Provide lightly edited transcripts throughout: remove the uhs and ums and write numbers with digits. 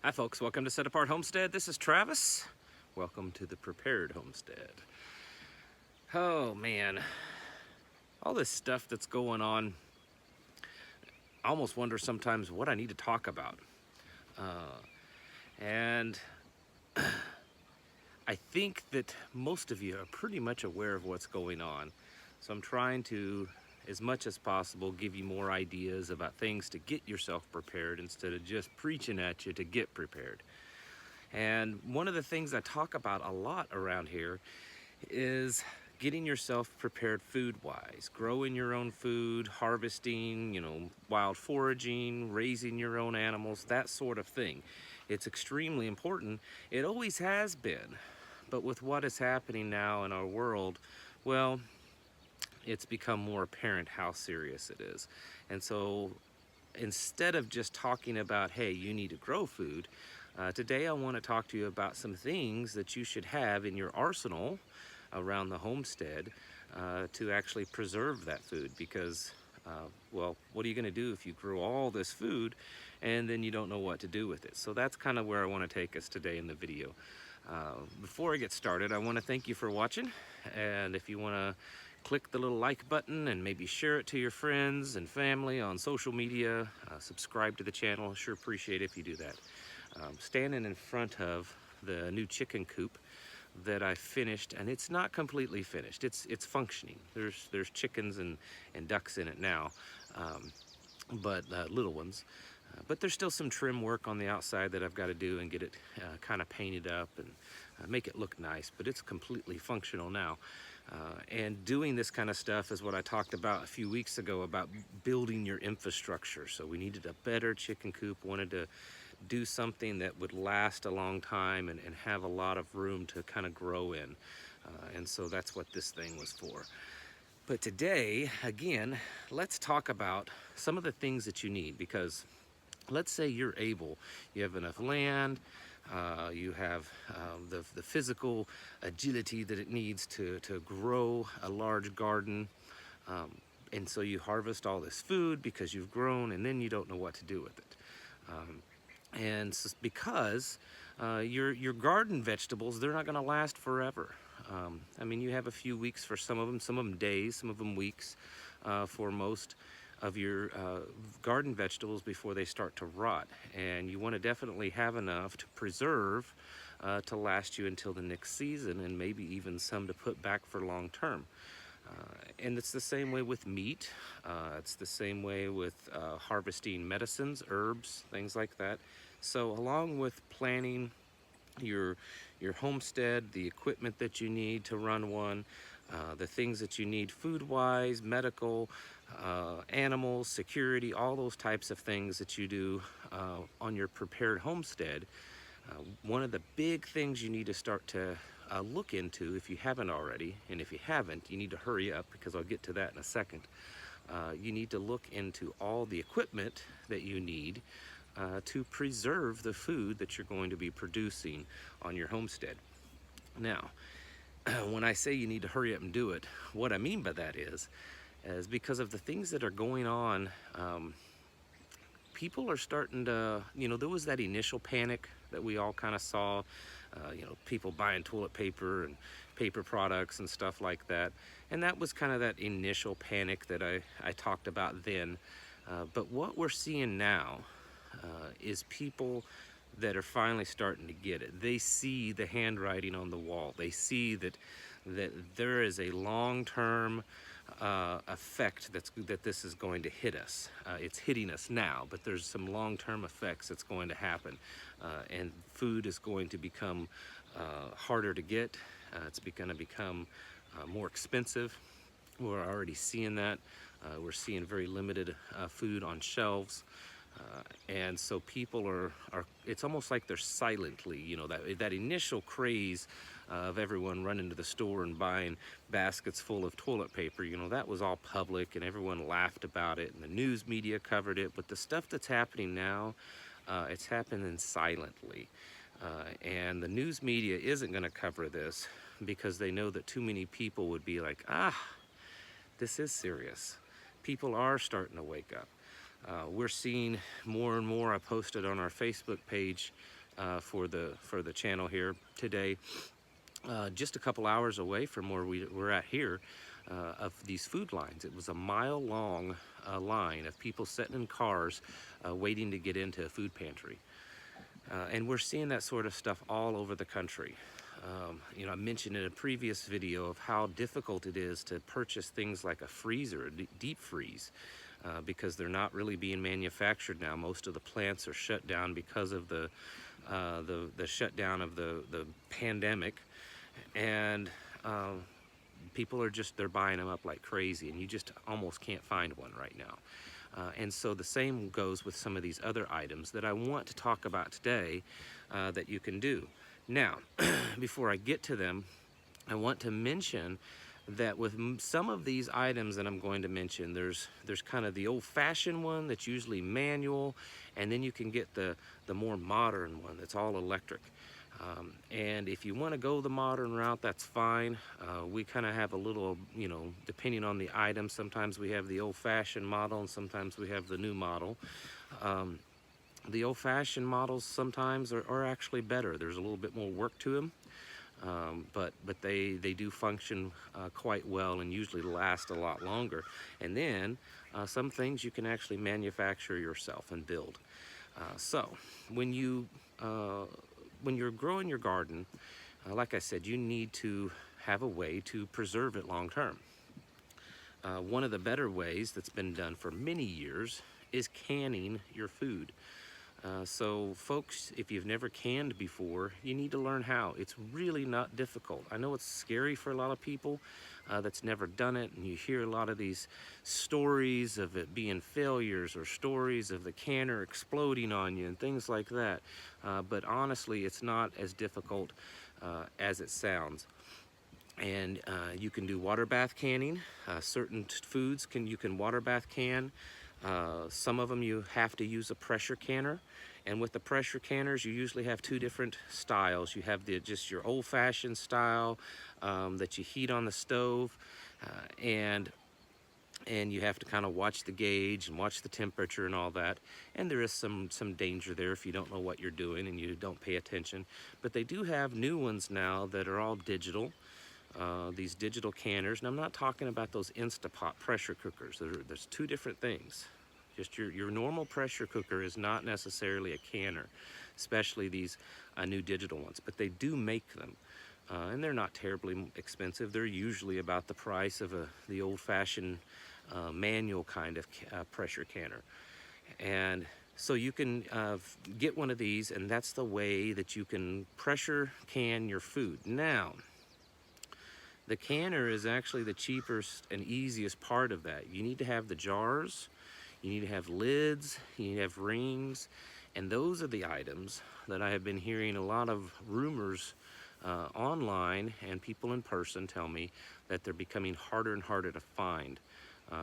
Hi folks, welcome to Set Apart Homestead. This is Travis. Welcome to the Prepared Homestead. Oh man, all this stuff that's going on, I almost wonder sometimes what I need to talk about. And I think that most of you are pretty much aware of what's going on. So I'm trying to, as much as possible, give you more ideas about things to get yourself prepared instead of just preaching at you to get prepared. And one of the things I talk about a lot around here is getting yourself prepared food-wise, growing your own food, harvesting, wild foraging, raising your own animals, that sort of thing. It's extremely important. It always has been. But with what is happening now in our world, well, it's become more apparent how serious it is. And so instead of just talking about, hey, you need to grow food, today I want to talk to you about some things that you should have in your arsenal around the homestead to actually preserve that food. Because, well, what are you going to do if you grow all this food and then you don't know what to do with it? So that's kind of where I want to take us today in the video. Before I get started, I want to thank you for watching, and if you want to click the little like button and maybe share it to your friends and family on social media, subscribe to the channel. I sure appreciate it if you do that. Standing in front of the new chicken coop that I finished, and it's not completely finished. It's functioning. There's chickens and ducks in it now, but little ones. But there's still some trim work on the outside that I've got to do and get it kind of painted up and make it look nice, but it's completely functional now. And doing this kind of stuff is what I talked about a few weeks ago about building your infrastructure. So we needed a better chicken coop, wanted to do something that would last a long time and have a lot of room to kind of grow in. And so that's what this thing was for. But today, again, let's talk about some of the things that you need, because let's say you have enough land, you have the physical agility that it needs to grow a large garden, and so you harvest all this food because you've grown, and then you don't know what to do with it. And because your garden vegetables, they're not going to last forever. I mean, you have a few weeks for some of them days, some of them weeks for most of your garden vegetables before they start to rot. And you want to definitely have enough to preserve to last you until the next season, and maybe even some to put back for long term. And it's the same way with meat. It's the same way with harvesting medicines, herbs, things like that. So along with planning your homestead, the equipment that you need to run one, the things that you need food-wise, medical, animals, security, all those types of things that you do on your prepared homestead. One of the big things you need to start to look into, if you haven't already, and if you haven't, you need to hurry up, because I'll get to that in a second. You need to look into all the equipment that you need to preserve the food that you're going to be producing on your homestead. Now, when I say you need to hurry up and do it, what I mean by that is because of the things that are going on. People are starting to, there was that initial panic that we all kind of saw, people buying toilet paper and paper products and stuff like that. And that was kind of that initial panic that I talked about then. But what we're seeing now is people that are finally starting to get it. They see the handwriting on the wall. They see that there is a long-term effect that this is going to hit us. It's hitting us now, but there's some long-term effects that's going to happen. And food is going to become harder to get. It's going to become more expensive. We're already seeing that. We're seeing very limited food on shelves. And so people are it's almost like they're silently, that initial craze of everyone running to the store and buying baskets full of toilet paper, that was all public and everyone laughed about it and the news media covered it. But the stuff that's happening now, it's happening silently. And the news media isn't going to cover this because they know that too many people would be like, this is serious. People are starting to wake up. We're seeing more and more. I posted on our Facebook page for the channel here today, just a couple hours away from where we're at here, of these food lines. It was a mile-long line of people sitting in cars waiting to get into a food pantry. And we're seeing that sort of stuff all over the country. I mentioned in a previous video of how difficult it is to purchase things like a freezer, a deep freeze, because they're not really being manufactured now. Most of the plants are shut down because of the shutdown of the pandemic, and people are they're buying them up like crazy, and you just almost can't find one right now. And so the same goes with some of these other items that I want to talk about today that you can do. Now, before I get to them, I want to mention that with some of these items that I'm going to mention, there's kind of the old-fashioned one that's usually manual, and then you can get the more modern one that's all electric. And if you want to go the modern route, that's fine. We kind of have a little, depending on the item, sometimes we have the old-fashioned model and sometimes we have the new model. The old-fashioned models sometimes are actually better. There's a little bit more work to them, but they do function quite well and usually last a lot longer. And then some things you can actually manufacture yourself and build. So when you're growing your garden, like I said, you need to have a way to preserve it long term. One of the better ways that's been done for many years is canning your food. So folks, if you've never canned before, you need to learn how. It's really not difficult. I know it's scary for a lot of people that's never done it, and you hear a lot of these stories of it being failures or stories of the canner exploding on you and things like that. But honestly, it's not as difficult as it sounds. And you can do water bath canning. Certain foods you can water bath can. Some of them you have to use a pressure canner, and with the pressure canners you usually have two different styles. You have just your old-fashioned style that you heat on the stove, and you have to kind of watch the gauge and watch the temperature and all that, and there is some danger there if you don't know what you're doing and you don't pay attention. But they do have new ones now that are all digital. These digital canners, and I'm not talking about those Instapot pressure cookers. There's two different things. Just your normal pressure cooker is not necessarily a canner, especially these new digital ones, but they do make them. And they're not terribly expensive. They're usually about the price of the old-fashioned manual kind of pressure canner. And so you can get one of these, and that's the way that you can pressure can your food. Now, the canner is actually the cheapest and easiest part of that. You need to have the jars, you need to have lids, you need to have rings, and those are the items that I have been hearing a lot of rumors online, and people in person tell me that they're becoming harder and harder to find.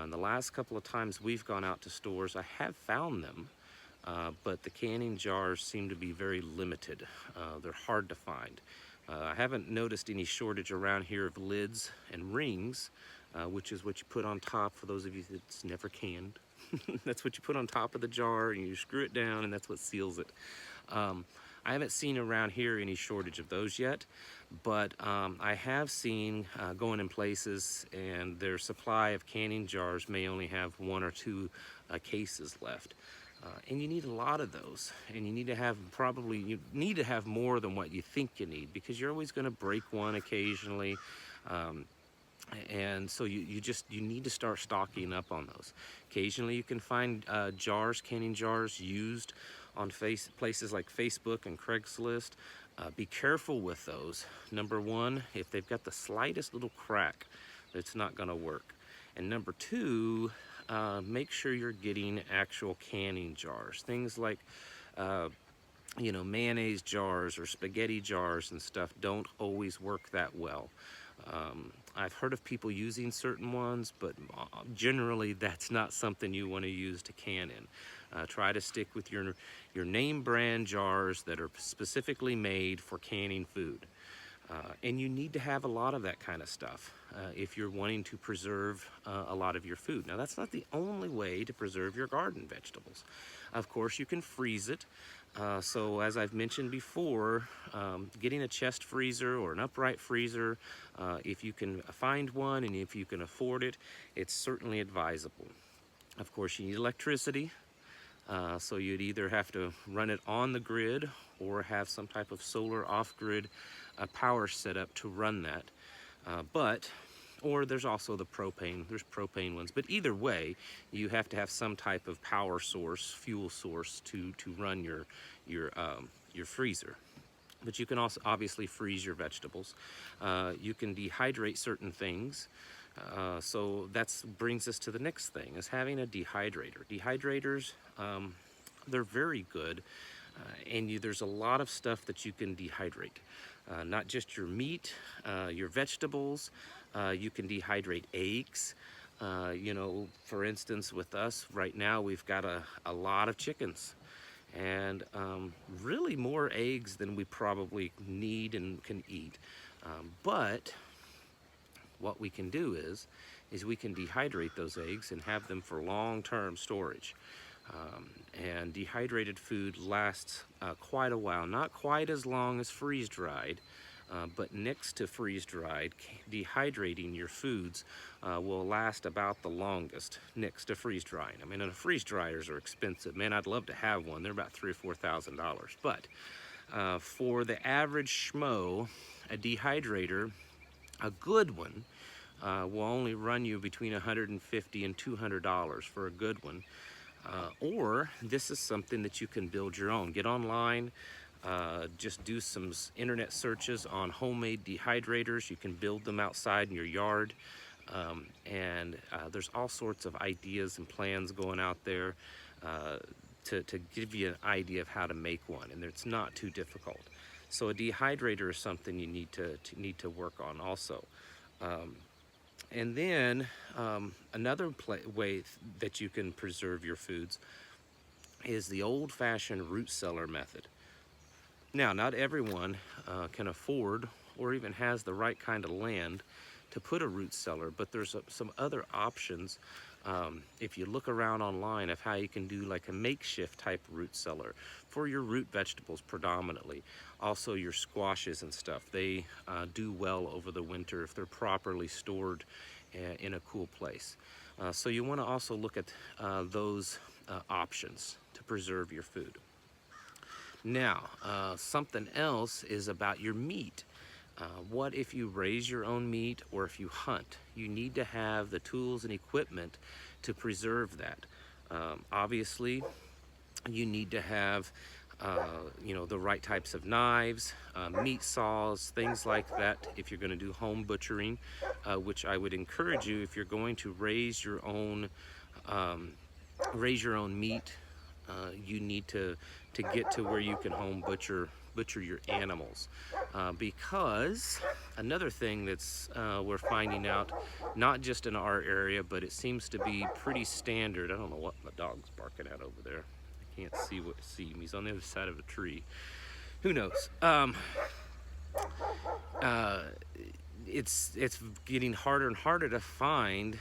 In the last couple of times we've gone out to stores, I have found them, but the canning jars seem to be very limited. They're hard to find. I haven't noticed any shortage around here of lids and rings, which is what you put on top, for those of you that's never canned. That's what you put on top of the jar, and you screw it down, and that's what seals it. I haven't seen around here any shortage of those yet, but I have seen going in places, and their supply of canning jars may only have 1 or 2 cases left. And you need a lot of those, and you need to have more than what you think you need, because you're always going to break one occasionally, and so you need to start stocking up on those. Occasionally you can find canning jars used on places like Facebook and Craigslist. Be careful with those. Number one, if they've got the slightest little crack, it's not going to work. And number two, make sure you're getting actual canning jars. Things like, mayonnaise jars or spaghetti jars and stuff don't always work that well. I've heard of people using certain ones, but generally that's not something you want to use to can in. Try to stick with your name brand jars that are specifically made for canning food. And you need to have a lot of that kind of stuff if you're wanting to preserve a lot of your food. Now, that's not the only way to preserve your garden vegetables. Of course, you can freeze it. So as I've mentioned before, getting a chest freezer or an upright freezer, if you can find one and if you can afford it, it's certainly advisable. Of course, you need electricity. So you'd either have to run it on the grid or have some type of solar off-grid power setup to run that. Or there's also the propane, there's propane ones. But either way, you have to have some type of power source, fuel source to run your freezer. But you can also obviously freeze your vegetables. You can dehydrate certain things. So that brings us to the next thing, is having a dehydrator. Dehydrators, they're very good, and there's a lot of stuff that you can dehydrate. Not just your meat, your vegetables. You can dehydrate eggs. For instance, with us right now, we've got a lot of chickens, and really more eggs than we probably need and can eat. But what we can do is we can dehydrate those eggs and have them for long-term storage. And dehydrated food lasts quite a while, not quite as long as freeze-dried, but next to freeze-dried, dehydrating your foods will last about the longest next to freeze-drying. I mean, and freeze dryers are expensive. Man, I'd love to have one. They're about $3,000 or $4,000. But for the average schmo, a dehydrator, a good one, will only run you between $150 and $200 for a good one. Or this is something that you can build your own. Get online, just do some internet searches on homemade dehydrators. You can build them outside in your yard. And there's all sorts of ideas and plans going out there to give you an idea of how to make one, and it's not too difficult. So a dehydrator is something you need to work on also. And then another way that you can preserve your foods is the old-fashioned root cellar method. Now, not everyone can afford or even has the right kind of land to put a root cellar, but there's some other options. If you look around online of how you can do like a makeshift type root cellar for your root vegetables predominantly. Also your squashes and stuff, they do well over the winter if they're properly stored in a cool place. So you want to also look at those options to preserve your food. Now, something else is about your meat. What if you raise your own meat or if you hunt? You need to have the tools and equipment to preserve that. Obviously, you need to have the right types of knives, meat saws, things like that if you're going to do home butchering, which I would encourage you if you're going to raise your own meat. You need to get to where you can home butcher your animals, because another thing that's we're finding out, not just in our area, but it seems to be pretty standard. I don't know what my dog's barking at over there. I can't see him. He's on the other side of a tree. Who knows? It's getting harder and harder to find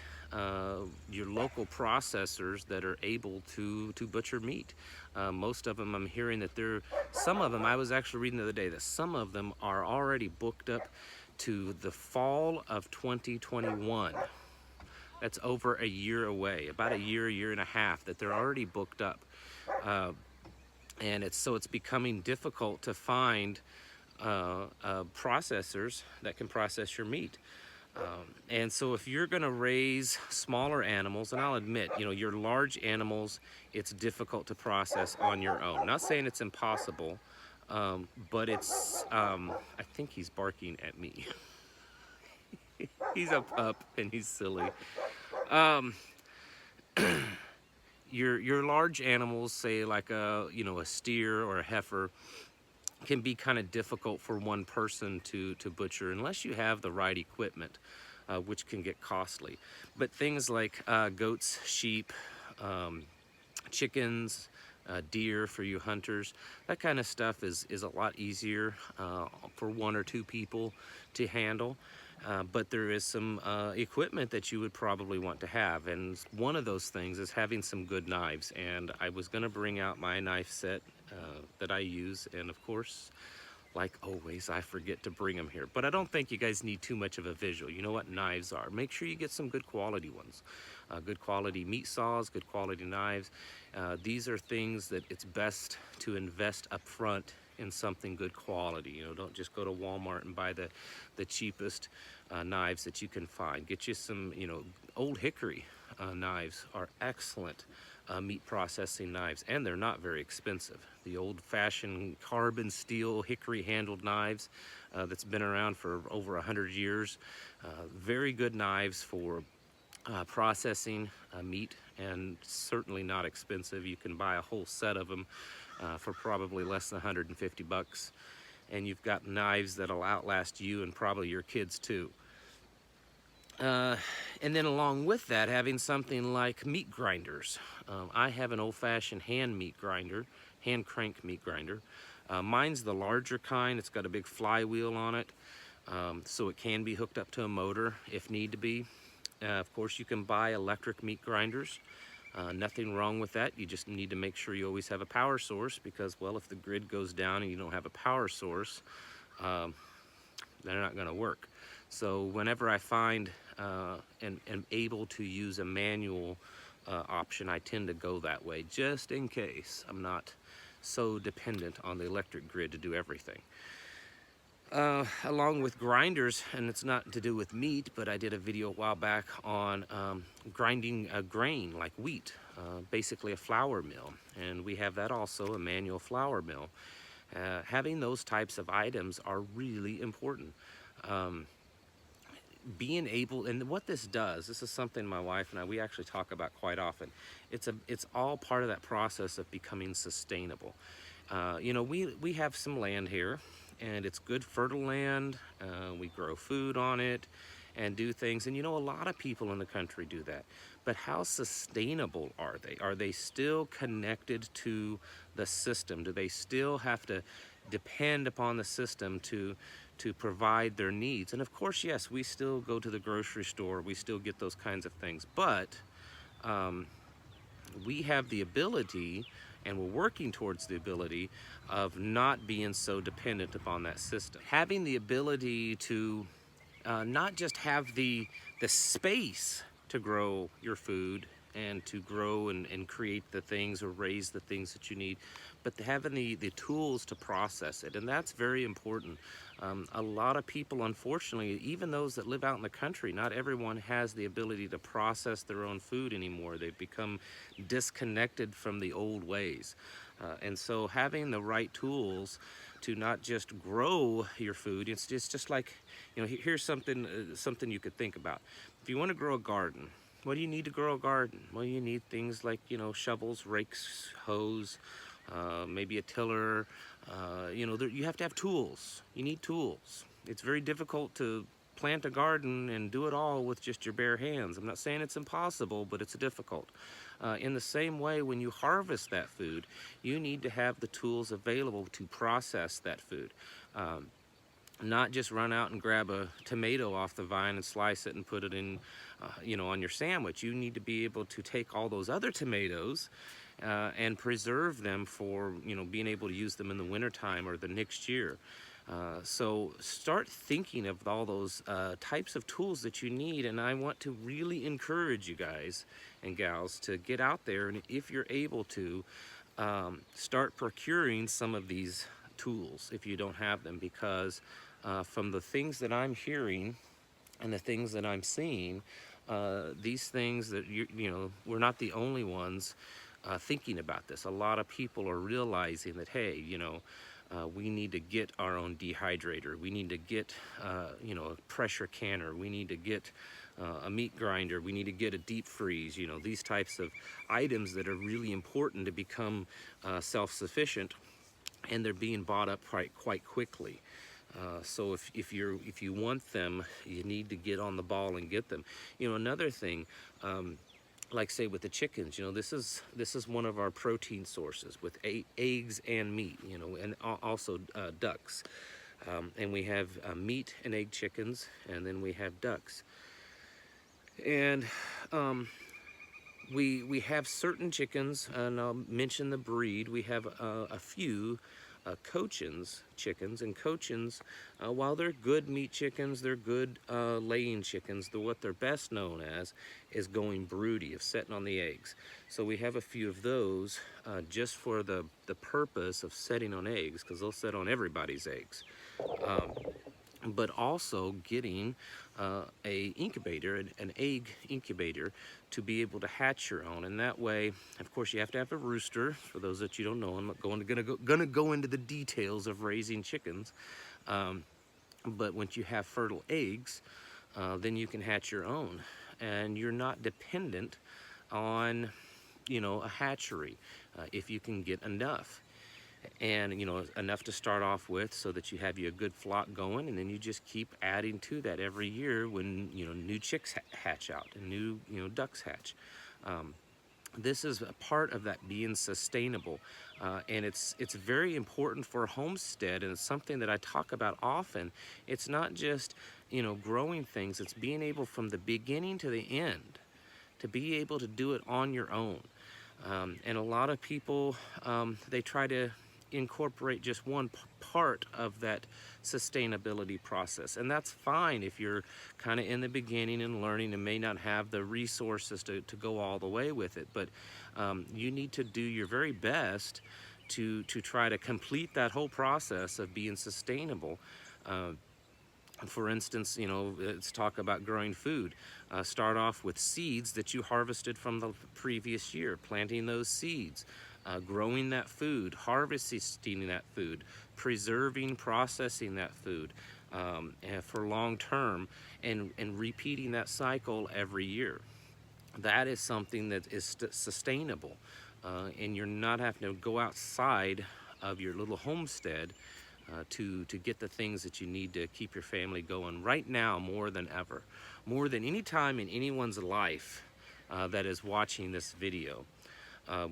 your local processors that are able to butcher meat. Most of them, I'm hearing that some of them, I was actually reading the other day that some of them are already booked up to the fall of 2021. That's over a year away, about a year and a half that they're already booked up. And it's becoming difficult to find processors that can process your meat. And so if you're going to raise smaller animals, and I'll admit, your large animals, it's difficult to process on your own. Not saying it's impossible, but it's, I think he's barking at me. He's a pup and he's silly. Your large animals, say like a steer or a heifer, can be kind of difficult for one person to butcher unless you have the right equipment, which can get costly. But things like goats, sheep, chickens, deer for you hunters. That kind of stuff is a lot easier for 1 or 2 people to handle. But there is some equipment that you would probably want to have, and one of those things is having some good knives. And I was going to bring out my knife set that I use, and of course, like always, I forget to bring them here. But I don't think you guys need too much of a visual. You know what knives are. Make sure you get some good quality ones. Good quality meat saws, good quality knives. These are things that it's best to invest up front in something good quality. You know, don't just go to Walmart and buy the cheapest knives that you can find. Get you some, you know, old hickory knives are excellent meat processing knives, and they're not very expensive. The old-fashioned carbon steel hickory handled knives that's been around for over 100 years. Very good knives for processing meat, and certainly not expensive. You can buy a whole set of them for probably less than 150 bucks, and you've got knives that'll outlast you and probably your kids too. And then along with that, having something like meat grinders. I have an old-fashioned hand crank meat grinder. Mine's the larger kind. It's got a big flywheel on it, so it can be hooked up to a motor if need to be. Of course, you can buy electric meat grinders. Nothing wrong with that. You just need to make sure you always have a power source, because, well, if the grid goes down and you don't have a power source, they're not going to work. So whenever I find and am able to use a manual option, I tend to go that way, just in case I'm not so dependent on the electric grid to do everything. Along with grinders, and it's not to do with meat, but I did a video a while back on grinding a grain like wheat, basically a flour mill, and we have that also, a manual flour mill. Having those types of items are really important. Being able, and what this does, this is something my wife and we actually talk about quite often. It's all part of that process of becoming sustainable. You know, we have some land here, and it's good fertile land. We grow food on it and do things, and you know, a lot of people in the country do that. But how sustainable are they? Are they still connected to the system? Do they still have to depend upon the system to provide their needs? And of course, yes, we still go to the grocery store, we still get those kinds of things, but we have the ability, and we're working towards the ability of not being so dependent upon that system. Having the ability to not just have the space to grow your food and to grow and create the things or raise the things that you need, but having the tools to process it. And that's very important. A lot of people, unfortunately, even those that live out in the country, not everyone has the ability to process their own food anymore. They've become disconnected from the old ways. And so having the right tools to not just grow your food, it's just like, you know, here's something you could think about. If you want to grow a garden, what do you need to grow a garden? Well, you need things like, you know, shovels, rakes, hoes, maybe a tiller. You know, you have to have tools. You need tools. It's very difficult to plant a garden and do it all with just your bare hands. I'm not saying it's impossible, but it's difficult. In the same way, when you harvest that food, you need to have the tools available to process that food. Not just run out and grab a tomato off the vine and slice it and put it in, you know, on your sandwich. You need to be able to take all those other tomatoes and preserve them for, you know, being able to use them in the wintertime or the next year. So start thinking of all those types of tools that you need, and I want to really encourage you guys and gals to get out there, and if you're able to, start procuring some of these tools if you don't have them, because from the things that I'm hearing and the things that I'm seeing, these things that you know, we're not the only ones thinking about this. A lot of people are realizing that, hey, you know, we need to get our own dehydrator. We need to get, you know, a pressure canner. We need to get a meat grinder. We need to get a deep freeze. You know, these types of items that are really important to become self-sufficient, and they're being bought up quite quickly. So if you want them, you need to get on the ball and get them. You know, another thing. like say with the chickens, this is one of our protein sources with eggs and meat, and also ducks. And we have meat and egg chickens, and then we have ducks. And we have certain chickens, and I'll mention the breed. We have a few Cochins chickens, and Cochins, while they're good meat chickens, they're good laying chickens. What they're best known as is going broody, of setting on the eggs. So we have a few of those just for the purpose of setting on eggs, because they'll set on everybody's eggs. But also getting a incubator, an egg incubator, to be able to hatch your own. And that way, of course, you have to have a rooster. For those that you don't know, I'm not gonna go into the details of raising chickens. But once you have fertile eggs, then you can hatch your own, and you're not dependent on, a hatchery if you can get enough. And enough to start off with, so that you have a good flock going, and then you just keep adding to that every year when new chicks hatch out and new ducks hatch. This is a part of that being sustainable, and it's very important for Homestead, and it's something that I talk about often. It's not just growing things, it's being able from the beginning to the end to be able to do it on your own. And a lot of people, they try to incorporate just one part of that sustainability process, and that's fine if you're kind of in the beginning and learning and may not have the resources to go all the way with it. But you need to do your very best to try to complete that whole process of being sustainable. For instance, let's talk about growing food. Start off with seeds that you harvested from the previous year, planting those seeds, growing that food, harvesting that food, preserving, processing that food for long term, and repeating that cycle every year. That is something that is sustainable, and you're not having to go outside of your little homestead to get the things that you need to keep your family going right now, more than ever, more than any time in anyone's life that is watching this video.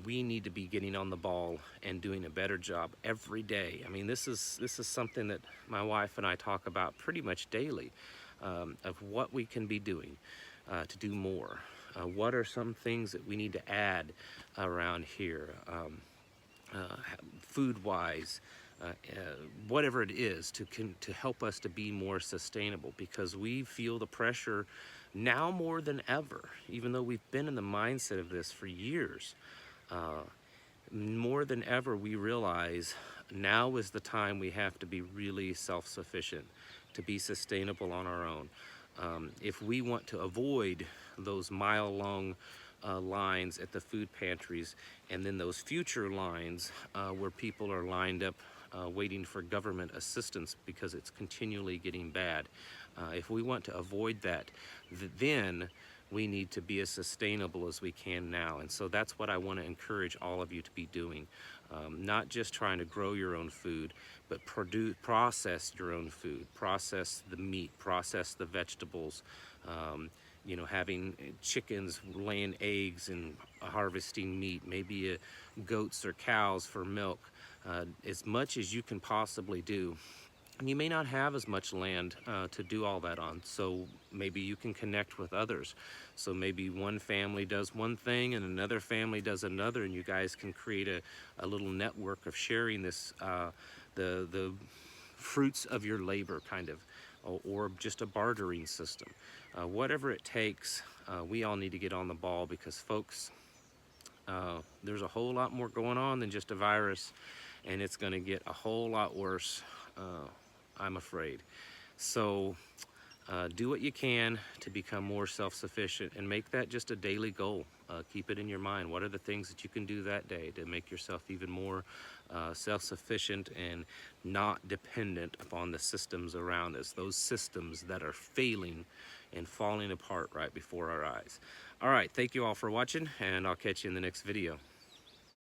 We need to be getting on the ball and doing a better job every day. I mean, this is something that my wife and I talk about pretty much daily, of what we can be doing to do more. What are some things that we need to add around here, food-wise, whatever it is, to help us to be more sustainable, because we feel the pressure now more than ever, even though we've been in the mindset of this for years. More than ever, we realize now is the time we have to be really self-sufficient, to be sustainable on our own. If we want to avoid those mile-long lines at the food pantries, and then those future lines where people are lined up waiting for government assistance because it's continually getting bad. If we want to avoid that, then we need to be as sustainable as we can now. And so that's what I want to encourage all of you to be doing. Not just trying to grow your own food, but process your own food, process the meat, process the vegetables, having chickens laying eggs and harvesting meat, maybe goats or cows for milk, as much as you can possibly do. And you may not have as much land to do all that on, so maybe you can connect with others. So maybe one family does one thing and another family does another, and you guys can create a little network of sharing this, the fruits of your labor, kind of, or just a bartering system. Whatever it takes, we all need to get on the ball, because folks, there's a whole lot more going on than just a virus, and it's going to get a whole lot worse, I'm afraid. So do what you can to become more self-sufficient, and make that just a daily goal. Keep it in your mind. What are the things that you can do that day to make yourself even more self-sufficient and not dependent upon the systems around us, those systems that are failing and falling apart right before our eyes. All right, thank you all for watching, and I'll catch you in the next video.